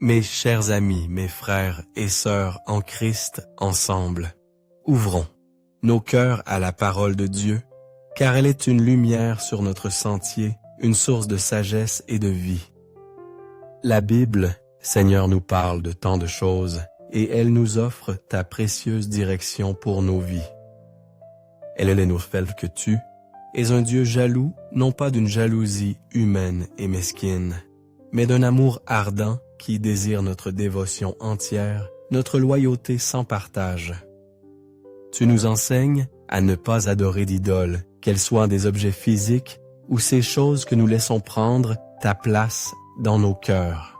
Mes chers amis, mes frères et sœurs en Christ, ensemble, ouvrons nos cœurs à la parole de Dieu, car elle est une lumière sur notre sentier, une source de sagesse et de vie. La Bible, Seigneur, nous parle de tant de choses, et elle nous offre ta précieuse direction pour nos vies. Elle nous rappelle que tu es un Dieu jaloux, non pas d'une jalousie humaine et mesquine, mais d'un amour ardent qui désire notre dévotion entière, notre loyauté sans partage. Tu nous enseignes à ne pas adorer d'idoles, qu'elles soient des objets physiques ou ces choses que nous laissons prendre ta place dans nos cœurs.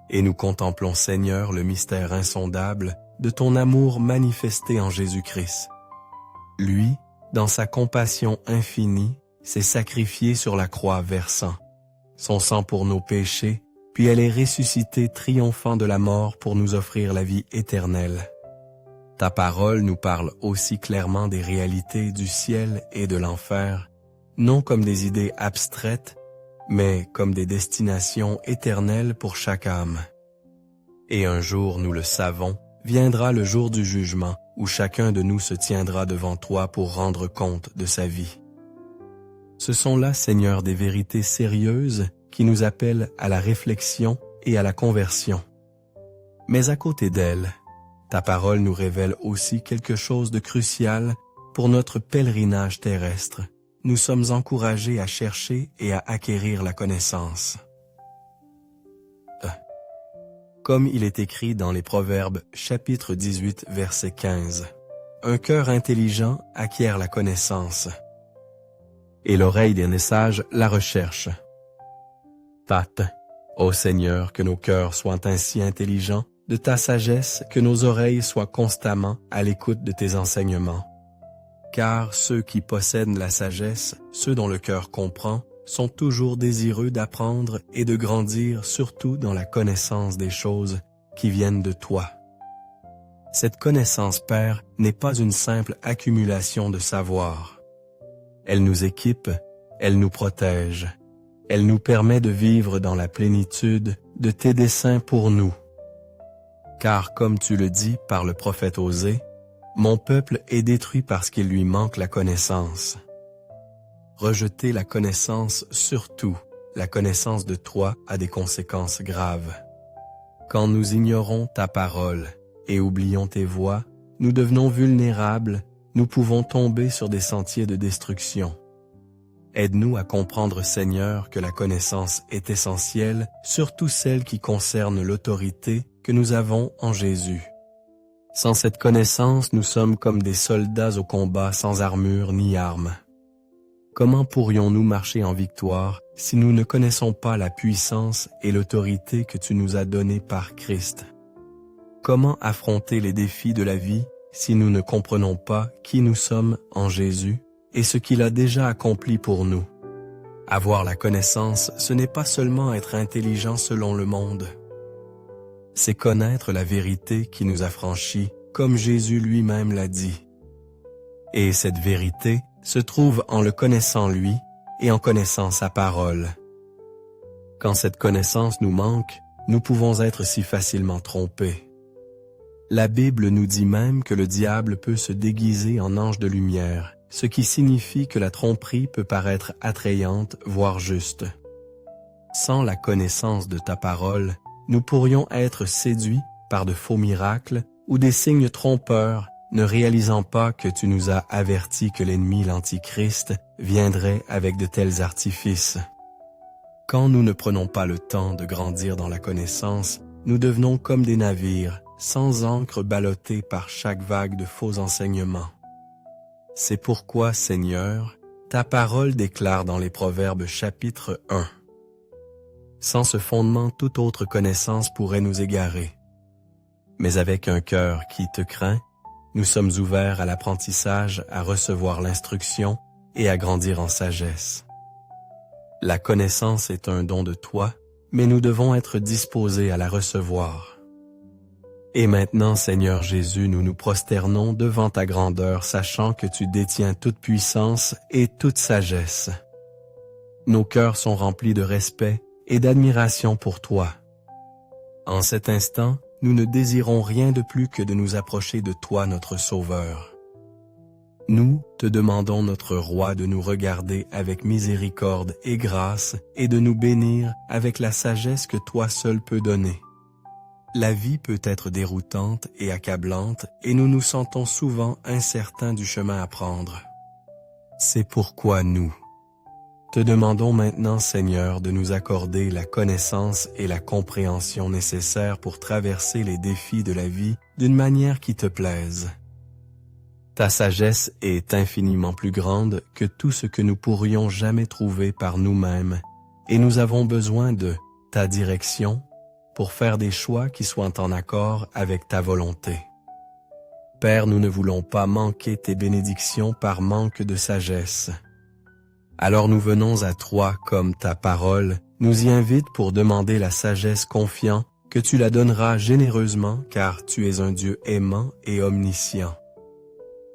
Et nous contemplons, Seigneur, le mystère insondable de ton amour manifesté en Jésus-Christ. Lui, dans sa compassion infinie, s'est sacrifié sur la croix versant son sang pour nos péchés, puis elle est ressuscitée triomphant de la mort pour nous offrir la vie éternelle. Ta parole nous parle aussi clairement des réalités du ciel et de l'enfer, non comme des idées abstraites, mais comme des destinations éternelles pour chaque âme. Et un jour, nous le savons, viendra le jour du jugement, où chacun de nous se tiendra devant toi pour rendre compte de sa vie. Ce sont là, Seigneur, des vérités sérieuses qui nous appellent à la réflexion et à la conversion. Mais à côté d'elles, ta parole nous révèle aussi quelque chose de crucial pour notre pèlerinage terrestre. Nous sommes encouragés à chercher et à acquérir la connaissance. Comme il est écrit dans les Proverbes, chapitre 18, verset 15, « Un cœur intelligent acquiert la connaissance, et l'oreille des sages la recherche. » Pâte, ô Seigneur, que nos cœurs soient ainsi intelligents, de ta sagesse, que nos oreilles soient constamment à l'écoute de tes enseignements. Car ceux qui possèdent la sagesse, ceux dont le cœur comprend, sont toujours désireux d'apprendre et de grandir, surtout dans la connaissance des choses qui viennent de toi. Cette connaissance, Père, n'est pas une simple accumulation de savoir. Elle nous équipe, elle nous protège. Elle nous permet de vivre dans la plénitude de tes desseins pour nous. Car comme tu le dis par le prophète Osée, « Mon peuple est détruit parce qu'il lui manque la connaissance. » Rejeter la connaissance, surtout la connaissance de toi, a des conséquences graves. Quand nous ignorons ta parole et oublions tes voies, nous devenons vulnérables, nous pouvons tomber sur des sentiers de destruction. Aide-nous à comprendre, Seigneur, que la connaissance est essentielle, surtout celle qui concerne l'autorité que nous avons en Jésus. Sans cette connaissance, nous sommes comme des soldats au combat sans armure ni armes. Comment pourrions-nous marcher en victoire si nous ne connaissons pas la puissance et l'autorité que tu nous as données par Christ? Comment affronter les défis de la vie si nous ne comprenons pas qui nous sommes en Jésus et ce qu'il a déjà accompli pour nous? Avoir la connaissance, ce n'est pas seulement être intelligent selon le monde. C'est connaître la vérité qui nous a franchis, comme Jésus lui-même l'a dit. Et cette vérité se trouve en le connaissant lui et en connaissant sa parole. Quand cette connaissance nous manque, nous pouvons être si facilement trompés. La Bible nous dit même que le diable peut se déguiser en ange de lumière, ce qui signifie que la tromperie peut paraître attrayante, voire juste. Sans la connaissance de ta parole, nous pourrions être séduits par de faux miracles ou des signes trompeurs, ne réalisant pas que tu nous as avertis que l'ennemi, l'Antichrist, viendrait avec de tels artifices. Quand nous ne prenons pas le temps de grandir dans la connaissance, nous devenons comme des navires, sans ancre, ballottés par chaque vague de faux enseignements. C'est pourquoi, Seigneur, ta parole déclare dans les Proverbes chapitre 1. Sans ce fondement, toute autre connaissance pourrait nous égarer. Mais avec un cœur qui te craint, nous sommes ouverts à l'apprentissage, à recevoir l'instruction et à grandir en sagesse. La connaissance est un don de toi, mais nous devons être disposés à la recevoir. Et maintenant, Seigneur Jésus, nous nous prosternons devant ta grandeur, sachant que tu détiens toute puissance et toute sagesse. Nos cœurs sont remplis de respect et d'admiration pour toi. En cet instant, nous ne désirons rien de plus que de nous approcher de toi, notre Sauveur. Nous te demandons, notre Roi, de nous regarder avec miséricorde et grâce et de nous bénir avec la sagesse que toi seul peux donner. La vie peut être déroutante et accablante et nous nous sentons souvent incertains du chemin à prendre. C'est pourquoi nous te demandons maintenant, Seigneur, de nous accorder la connaissance et la compréhension nécessaires pour traverser les défis de la vie d'une manière qui te plaise. Ta sagesse est infiniment plus grande que tout ce que nous pourrions jamais trouver par nous-mêmes, et nous avons besoin de ta direction pour faire des choix qui soient en accord avec ta volonté. Père, nous ne voulons pas manquer tes bénédictions par manque de sagesse. Alors nous venons à toi comme ta parole nous y invite pour demander la sagesse, confiant que tu la donneras généreusement car tu es un Dieu aimant et omniscient.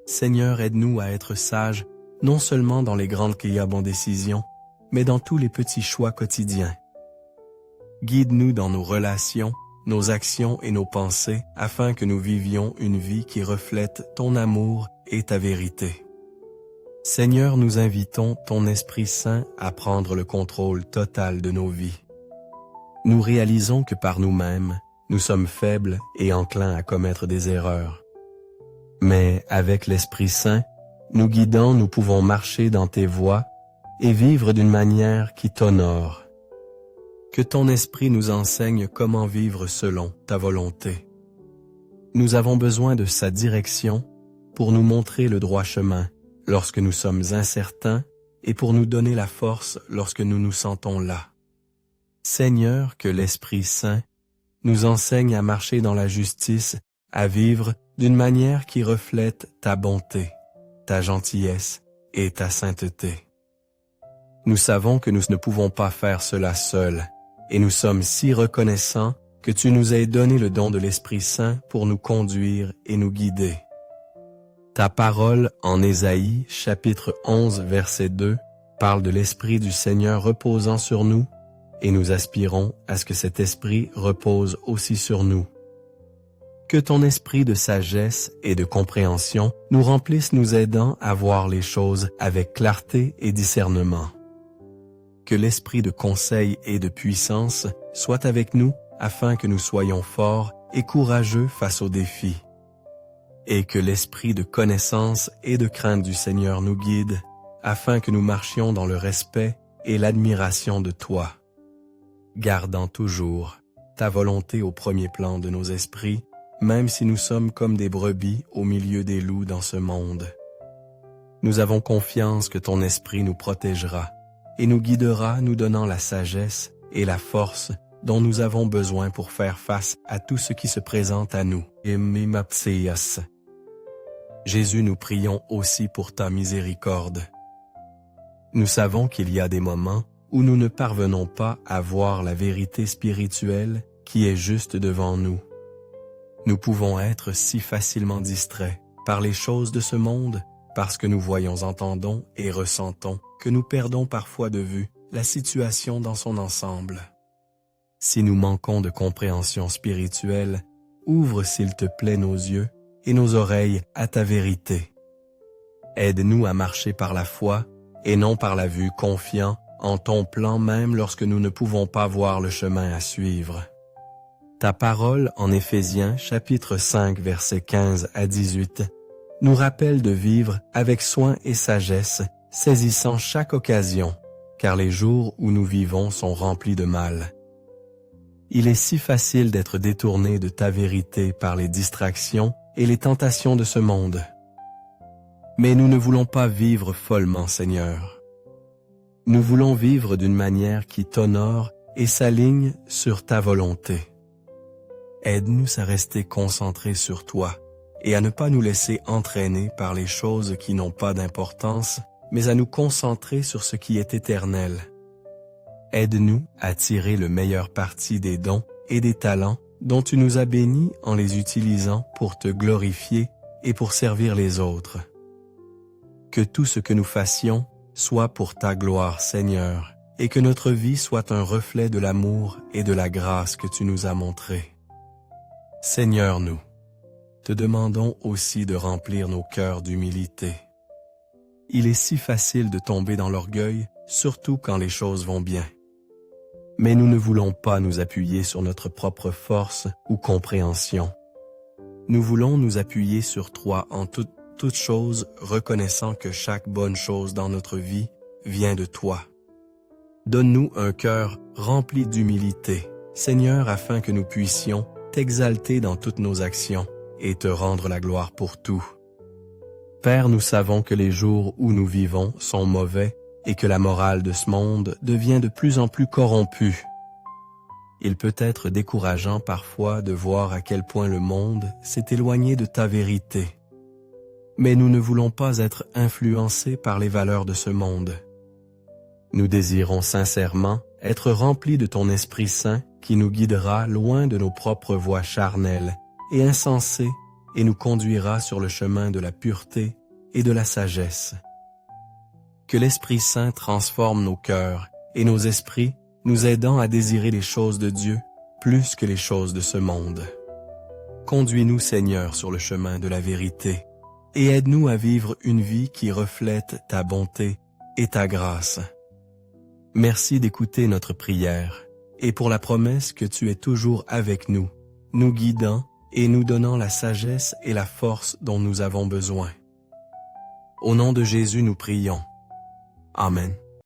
Seigneur, aide-nous à être sages, non seulement dans les grandes et bonnes décisions, mais dans tous les petits choix quotidiens. Guide-nous dans nos relations, nos actions et nos pensées, afin que nous vivions une vie qui reflète ton amour et ta vérité. Seigneur, nous invitons ton Esprit Saint à prendre le contrôle total de nos vies. Nous réalisons que par nous-mêmes, nous sommes faibles et enclins à commettre des erreurs. Mais avec l'Esprit Saint, nous guidant, nous pouvons marcher dans tes voies et vivre d'une manière qui t'honore. Que ton Esprit nous enseigne comment vivre selon ta volonté. Nous avons besoin de sa direction pour nous montrer le droit chemin lorsque nous sommes incertains et pour nous donner la force lorsque nous nous sentons las. Seigneur, que l'Esprit Saint nous enseigne à marcher dans la justice, à vivre d'une manière qui reflète ta bonté, ta gentillesse et ta sainteté. Nous savons que nous ne pouvons pas faire cela seuls, et nous sommes si reconnaissants que tu nous aies donné le don de l'Esprit Saint pour nous conduire et nous guider. Ta parole en Ésaïe, chapitre 11, verset 2, parle de l'Esprit du Seigneur reposant sur nous, et nous aspirons à ce que cet Esprit repose aussi sur nous. Que ton esprit de sagesse et de compréhension nous remplisse, nous aidant à voir les choses avec clarté et discernement. Que l'esprit de conseil et de puissance soit avec nous afin que nous soyons forts et courageux face aux défis. Et que l'esprit de connaissance et de crainte du Seigneur nous guide afin que nous marchions dans le respect et l'admiration de toi. Gardant toujours ta volonté au premier plan de nos esprits, même si nous sommes comme des brebis au milieu des loups dans ce monde. Nous avons confiance que ton esprit nous protégera et nous guidera, nous donnant la sagesse et la force dont nous avons besoin pour faire face à tout ce qui se présente à nous. Jésus, nous prions aussi pour ta miséricorde. Nous savons qu'il y a des moments où nous ne parvenons pas à voir la vérité spirituelle qui est juste devant nous. Nous pouvons être si facilement distraits par les choses de ce monde parce que nous voyons, entendons et ressentons que nous perdons parfois de vue la situation dans son ensemble. Si nous manquons de compréhension spirituelle, ouvre s'il te plaît nos yeux et nos oreilles à ta vérité. Aide-nous à marcher par la foi et non par la vue, confiant en ton plan même lorsque nous ne pouvons pas voir le chemin à suivre. Ta parole en Éphésiens chapitre 5 versets 15 à 18 nous rappelle de vivre avec soin et sagesse, saisissant chaque occasion, car les jours où nous vivons sont remplis de mal. Il est si facile d'être détourné de ta vérité par les distractions et les tentations de ce monde. Mais nous ne voulons pas vivre follement, Seigneur. Nous voulons vivre d'une manière qui t'honore et s'aligne sur ta volonté. Aide-nous à rester concentrés sur toi et à ne pas nous laisser entraîner par les choses qui n'ont pas d'importance, mais à nous concentrer sur ce qui est éternel. Aide-nous à tirer le meilleur parti des dons et des talents dont tu nous as bénis en les utilisant pour te glorifier et pour servir les autres. Que tout ce que nous fassions soit pour ta gloire, Seigneur, et que notre vie soit un reflet de l'amour et de la grâce que tu nous as montré. Seigneur, nous te demandons aussi de remplir nos cœurs d'humilité. Il est si facile de tomber dans l'orgueil, surtout quand les choses vont bien. Mais nous ne voulons pas nous appuyer sur notre propre force ou compréhension. Nous voulons nous appuyer sur toi en toutes choses, reconnaissant que chaque bonne chose dans notre vie vient de toi. Donne-nous un cœur rempli d'humilité, Seigneur, afin que nous puissions t'exalter dans toutes nos actions et te rendre la gloire pour tout. Père, nous savons que les jours où nous vivons sont mauvais et que la morale de ce monde devient de plus en plus corrompue. Il peut être décourageant parfois de voir à quel point le monde s'est éloigné de ta vérité. Mais nous ne voulons pas être influencés par les valeurs de ce monde. Nous désirons sincèrement être remplis de ton Esprit Saint qui nous guidera loin de nos propres voies charnelles et insensées et nous conduira sur le chemin de la pureté et de la sagesse. Que l'Esprit Saint transforme nos cœurs et nos esprits, nous aidant à désirer les choses de Dieu plus que les choses de ce monde. Conduis-nous, Seigneur, sur le chemin de la vérité et aide-nous à vivre une vie qui reflète ta bonté et ta grâce. Merci d'écouter notre prière et pour la promesse que tu es toujours avec nous, nous guidant et nous donnant la sagesse et la force dont nous avons besoin. Au nom de Jésus, nous prions. Amen.